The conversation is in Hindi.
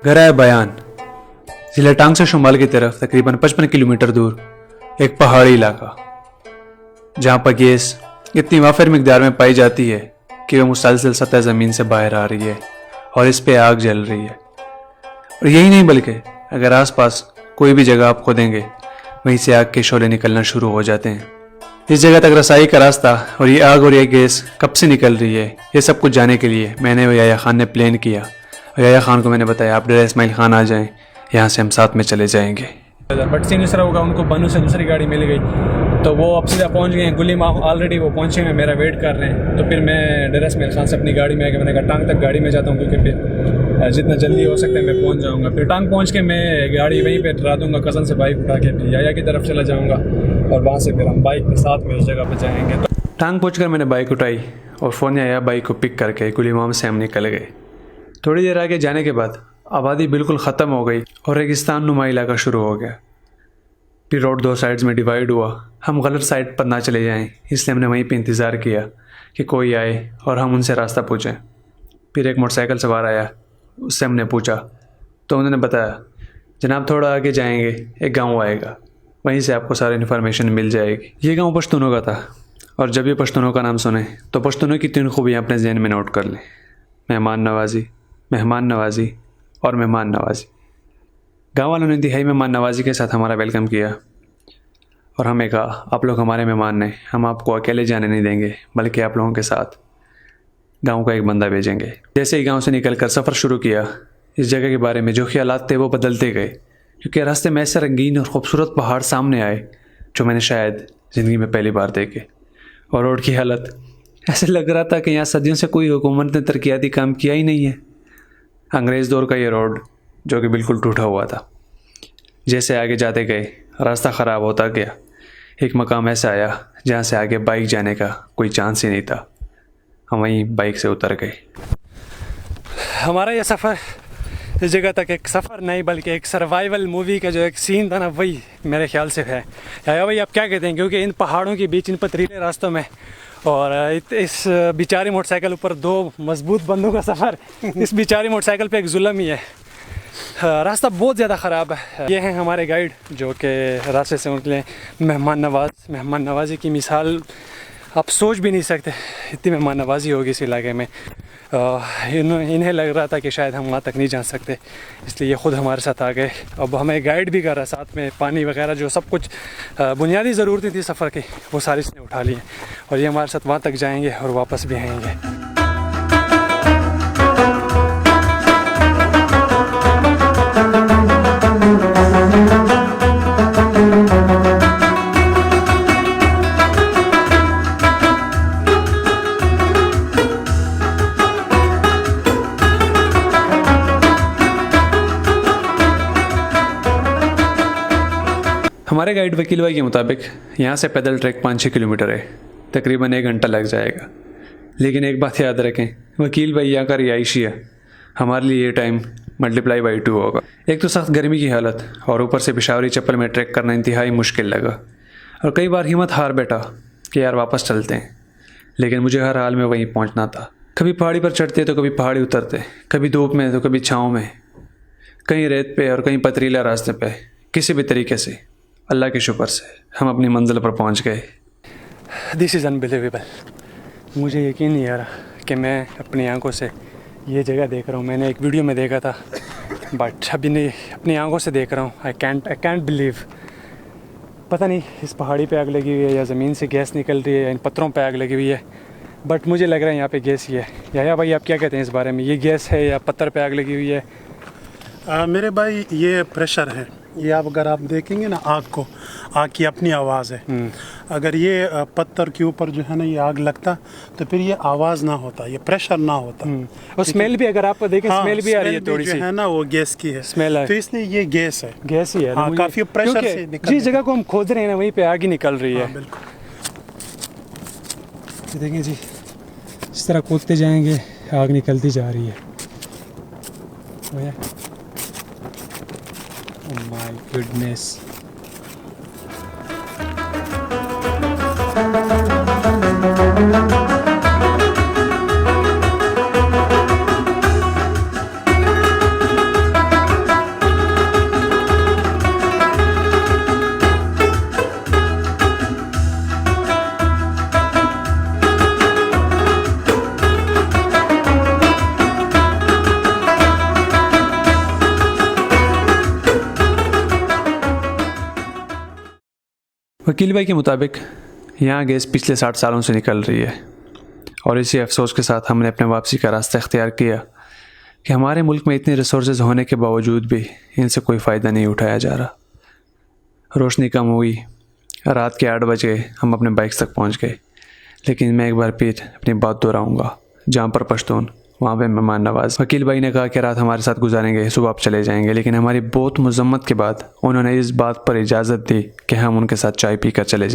घर आया बयान। जिला टांग से शुमाल की तरफ तकरीबन 55 किलोमीटर दूर एक पहाड़ी इलाका, जहां पर गैस इतनी वाफिर मिकदार में पाई जाती है कि वह मुसलसल सतह ज़मीन से बाहर आ रही है और इस पे आग जल रही है। और यही नहीं बल्कि अगर आसपास कोई भी जगह आप खोदेंगे वहीं से आग के शोले निकलना शुरू हो जाते हैं। इस जगह तक रसाई का रास्ता और ये आग और ये गैस कब से निकल रही है, ये सब कुछ जानने के लिए मैंने और याया खान ने प्लान किया। और याया खान को मैंने बताया आप डेरा इस्माइल खान आ जाएं, यहाँ से हम साथ में चले जाएंगे। बट सीन दूसरा होगा, उनको बनू से दूसरी गाड़ी मिल गई तो वो अब सीधा पहुंच गए हैं गुली माफ। ऑलरेडी वो पहुंचे हैं, मेरा वेट कर रहे हैं। तो फिर मैं डेरा इस्माइल खान से अपनी गाड़ी में आके मैंने कहा टांग तक गाड़ी में जाता हूँ, क्योंकि फिर जितना जल्दी हो सकता है मैं पहुंच जाऊँगा। फिर टांग पहुंच के मैं गाड़ी वहीं पे डरा दूँगा, कज़न से बाइक उठा के फिर याया की तरफ चला जाऊँगा और वहाँ से फिर हम बाइक के साथ में उस जगह पर जाएँगे। तो टांग पहुँच मैंने बाइक उठाई और फ़ोन आया, बाइक को पिक करके गुली माम से हम निकल गए। थोड़ी देर आगे जाने के बाद आबादी बिल्कुल ख़त्म हो गई और रेगिस्तान नुमा इलाका शुरू हो गया। फिर रोड दो साइड्स में डिवाइड हुआ। हम गलत साइड पर ना चले जाएं, इसलिए हमने वहीं पे इंतज़ार किया कि कोई आए और हम उनसे रास्ता पूछें। फिर एक मोटरसाइकिल सवार आया, उससे हमने पूछा तो उन्होंने बताया जनाब थोड़ा आगे जाएंगे एक गांव आएगा, वहीं से आपको सारी इन्फॉर्मेशन मिल जाएगी। ये गांव पश्तूनों का था और जब ये पश्तूनों का नाम सुने तो पश्तूनों की 3 खूबियाँ अपने जहन में नोट कर लें: मेहमान नवाजी, मेहमान नवाजी और मेहमान नवाजी। गाँव वालों ने इंतहाई मेहमान नवाजी के साथ हमारा वेलकम किया और हमें कहा आप लोग हमारे मेहमान हैं, हम आपको अकेले जाने नहीं देंगे बल्कि आप लोगों के साथ गांव का एक बंदा भेजेंगे। जैसे ही गांव से निकलकर सफ़र शुरू किया, इस जगह के बारे में जो ख्यालात थे वो बदलते गए, क्योंकि रास्ते में ऐसे रंगीन और ख़ूबसूरत पहाड़ सामने आए जो मैंने शायद ज़िंदगी में पहली बार देखे। और रोड की हालत ऐसे लग रहा था कि यहाँ सदियों से कोई हुकूमत ने तरक्याती काम किया ही नहीं है। अंग्रेज़ दौर का ये रोड जो कि बिल्कुल टूटा हुआ था। जैसे आगे जाते गए रास्ता ख़राब होता गया। एक मकाम ऐसा आया जहाँ से आगे बाइक जाने का कोई चांस ही नहीं था। हम वहीं बाइक से उतर गए। हमारा ये सफ़र इस जगह तक एक सफ़र नहीं बल्कि एक सर्वाइवल मूवी का जो एक सीन था ना, वही मेरे ख्याल से है। या भाई आप क्या कहते हैं, क्योंकि इन पहाड़ों के बीच इन पथरीले रास्तों में और इस बेचारी मोटरसाइकिल ऊपर 2 मजबूत बंदों का सफ़र, इस बेचारी मोटरसाइकिल पे एक जुल्म ही है। रास्ता बहुत ज़्यादा ख़राब है। ये हैं हमारे गाइड जो कि रास्ते से उनके लिए मेहमान नवाजी की मिसाल आप सोच भी नहीं सकते, इतनी मेहमान नवाजी होगी इस इलाके में। इन्हें लग रहा था कि शायद हम वहाँ तक नहीं जा सकते, इसलिए ये ख़ुद हमारे साथ आ गए। अब हमें गाइड भी कर रहा है, साथ में पानी वगैरह जो सब कुछ बुनियादी ज़रूरतें थी सफ़र की वो सारी इसने उठा ली हैं और ये हमारे साथ वहाँ तक जाएंगे और वापस भी आएंगे। हमारे गाइड वकील भाई के मुताबिक यहाँ से पैदल ट्रैक 5-6 किलोमीटर है, तकरीबन 1 घंटा लग जाएगा। लेकिन एक बात याद रखें, वकील भाई यहाँ का रिहायशी है, हमारे लिए ये टाइम मल्टीप्लाई बाई 2 होगा। एक तो सख्त गर्मी की हालत और ऊपर से पेशावरी चप्पल में ट्रैक करना इंतहाई मुश्किल लगा और कई बार हिम्मत हार बैठा कि यार वापस चलते हैं, लेकिन मुझे हर हाल में वहीं पहुँचना था। कभी पहाड़ी पर चढ़ते तो कभी पहाड़ी उतरते, कभी धूप में तो कभी छाँव में, कहीं रेत पे और कहीं पथरीला रास्ते पे। किसी भी तरीके से अल्लाह के शुक्र से हम अपनी मंजिल पर पहुंच गए। This is unbelievable. मुझे यकीन नहीं आ रहा कि मैं अपनी आंखों से ये जगह देख रहा हूँ। मैंने एक वीडियो में देखा था बट अभी नहीं, अपनी आंखों से देख रहा हूँ। I can't believe. पता नहीं इस पहाड़ी पे आग लगी हुई है या ज़मीन से गैस निकल रही है या इन पत्थरों पे आग लगी हुई है, बट मुझे लग रहा है यहाँ पे गैस ही है। या भाई आप क्या कहते हैं इस बारे में, ये गैस है या पत्थर पे आग लगी हुई है? मेरे भाई ये प्रेशर है। ये आप अगर आप देखेंगे ना आग को, आग की अपनी आवाज़ है। अगर ये पत्थर के ऊपर जो है ना ये आग लगता तो फिर ये आवाज़ ना होता, ये प्रेशर ना होता। और स्मेल भी अगर आप देखें, स्मेल भी आ रही है थोड़ी सी, है ना, वो गैस की है स्मेल है। तो इसलिए ये गैस है, गैस ही है। हाँ, काफ़ी प्रेशर से निकल जिस जगह को हम खोद रहे हैं ना वहीं पे आग ही निकल रही है। बिल्कुल। देखें जी, इस तरह खोदते जाएंगे आग निकलती जा रही है। Oh my goodness. वकील भाई के मुताबिक यहाँ गैस पिछले 60 सालों से निकल रही है और इसी अफसोस के साथ हमने अपने वापसी का रास्ता इख्तियार किया कि हमारे मुल्क में इतने रिसोर्सेज होने के बावजूद भी इनसे कोई फ़ायदा नहीं उठाया जा रहा। रोशनी कम हुई, रात के 8 बजे हम अपने बाइक्स तक पहुंच गए, लेकिन मैं एक बार फिर अपनी बात दोहराऊंगा, जहाँ पर पश्तून वहाँ पे मेहमान नवाज। वकील भाई ने कहा कि रात हमारे साथ गुजारेंगे, सुबह आप चले जाएंगे, लेकिन हमारी बहुत मजम्मत के बाद उन्होंने इस बात पर इजाज़त दी कि हम उनके साथ चाय पी कर चले जाएं।